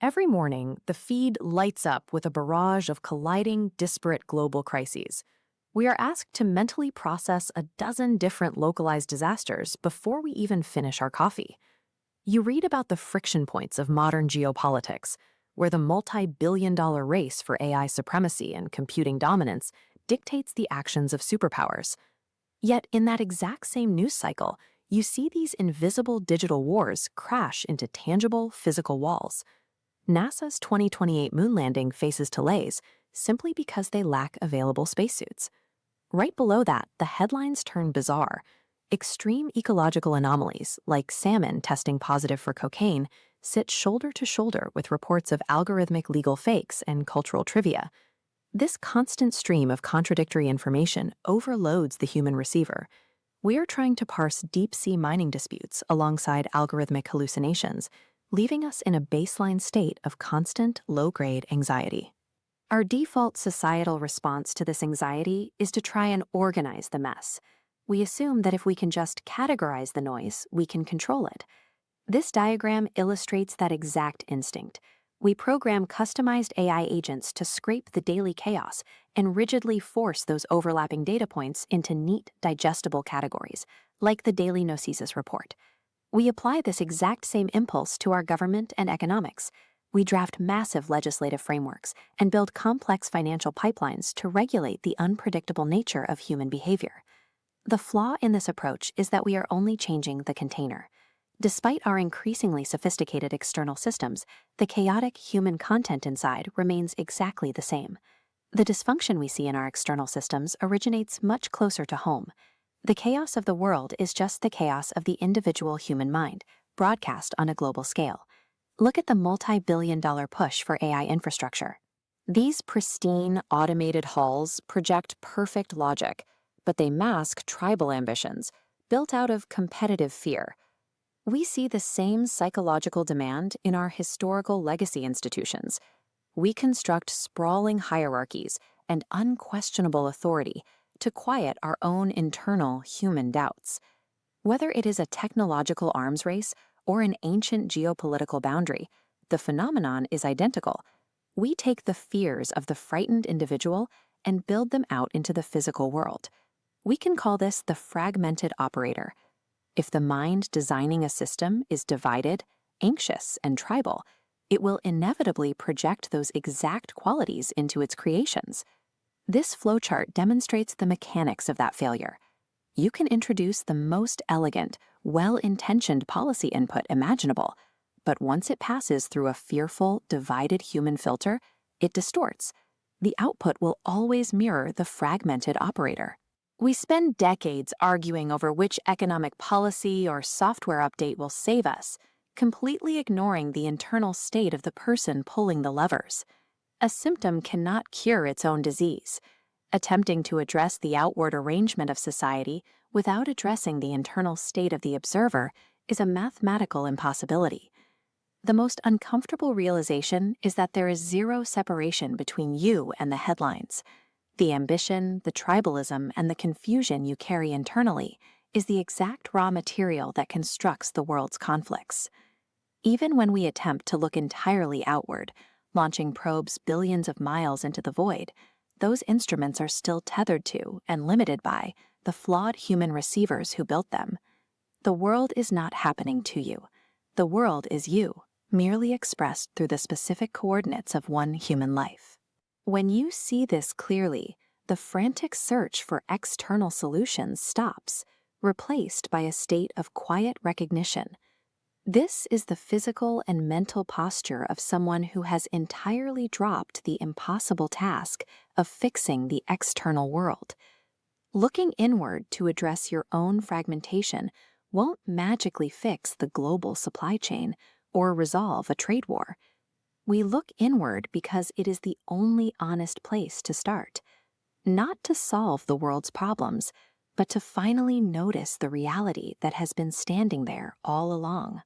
Every morning, the feed lights up with a barrage of colliding, disparate global crises. We are asked to mentally process a dozen different localized disasters before we even finish our coffee. You read about the friction points of modern geopolitics, where the multi-billion-dollar race for AI supremacy and computing dominance dictates the actions of superpowers. Yet, in that exact same news cycle, you see these invisible digital wars crash into tangible physical walls. NASA's 2028 moon landing faces delays simply because they lack available spacesuits. Right below that, the headlines turn bizarre. Extreme ecological anomalies, like salmon testing positive for cocaine, sit shoulder to shoulder with reports of algorithmic legal fakes and cultural trivia. This constant stream of contradictory information overloads the human receiver. We are trying to parse deep-sea mining disputes alongside algorithmic hallucinations, leaving us in a baseline state of constant, low-grade anxiety. Our default societal response to this anxiety is to try and organize the mess. We assume that if we can just categorize the noise, we can control it. This diagram illustrates that exact instinct. We program customized AI agents to scrape the daily chaos and rigidly force those overlapping data points into neat, digestible categories, like the daily Nocesis report. We apply this exact same impulse to our government and economics. We draft massive legislative frameworks and build complex financial pipelines to regulate the unpredictable nature of human behavior. The flaw in this approach is that we are only changing the container. Despite our increasingly sophisticated external systems, the chaotic human content inside remains exactly the same. The dysfunction we see in our external systems originates much closer to home. The chaos of the world is just the chaos of the individual human mind, broadcast on a global scale. Look at the multi-billion-dollar push for AI infrastructure. These pristine, automated halls project perfect logic, but they mask tribal ambitions, built out of competitive fear. We see the same psychological demand in our historical legacy institutions. We construct sprawling hierarchies and unquestionable authority to quiet our own internal human doubts. Whether it is a technological arms race or an ancient geopolitical boundary, the phenomenon is identical. We take the fears of the frightened individual and build them out into the physical world. We can call this the fragmented operator. If the mind designing a system is divided, anxious, and tribal, it will inevitably project those exact qualities into its creations. This flowchart demonstrates the mechanics of that failure. You can introduce the most elegant, well-intentioned policy input imaginable, but once it passes through a fearful, divided human filter, it distorts. The output will always mirror the fragmented operator. We spend decades arguing over which economic policy or software update will save us, completely ignoring the internal state of the person pulling the levers. A symptom cannot cure its own disease. Attempting to address the outward arrangement of society without addressing the internal state of the observer is a mathematical impossibility. The most uncomfortable realization is that there is zero separation between you and the headlines. The ambition, the tribalism, and the confusion you carry internally is the exact raw material that constructs the world's conflicts. Even when we attempt to look entirely outward, launching probes billions of miles into the void, those instruments are still tethered to and limited by the flawed human receivers who built them. The world is not happening to you. The world is you, merely expressed through the specific coordinates of one human life. When you see this clearly, the frantic search for external solutions stops, replaced by a state of quiet recognition. This is the physical and mental posture of someone who has entirely dropped the impossible task of fixing the external world. Looking inward to address your own fragmentation won't magically fix the global supply chain or resolve a trade war. We look inward because it is the only honest place to start, not to solve the world's problems, but to finally notice the reality that has been standing there all along.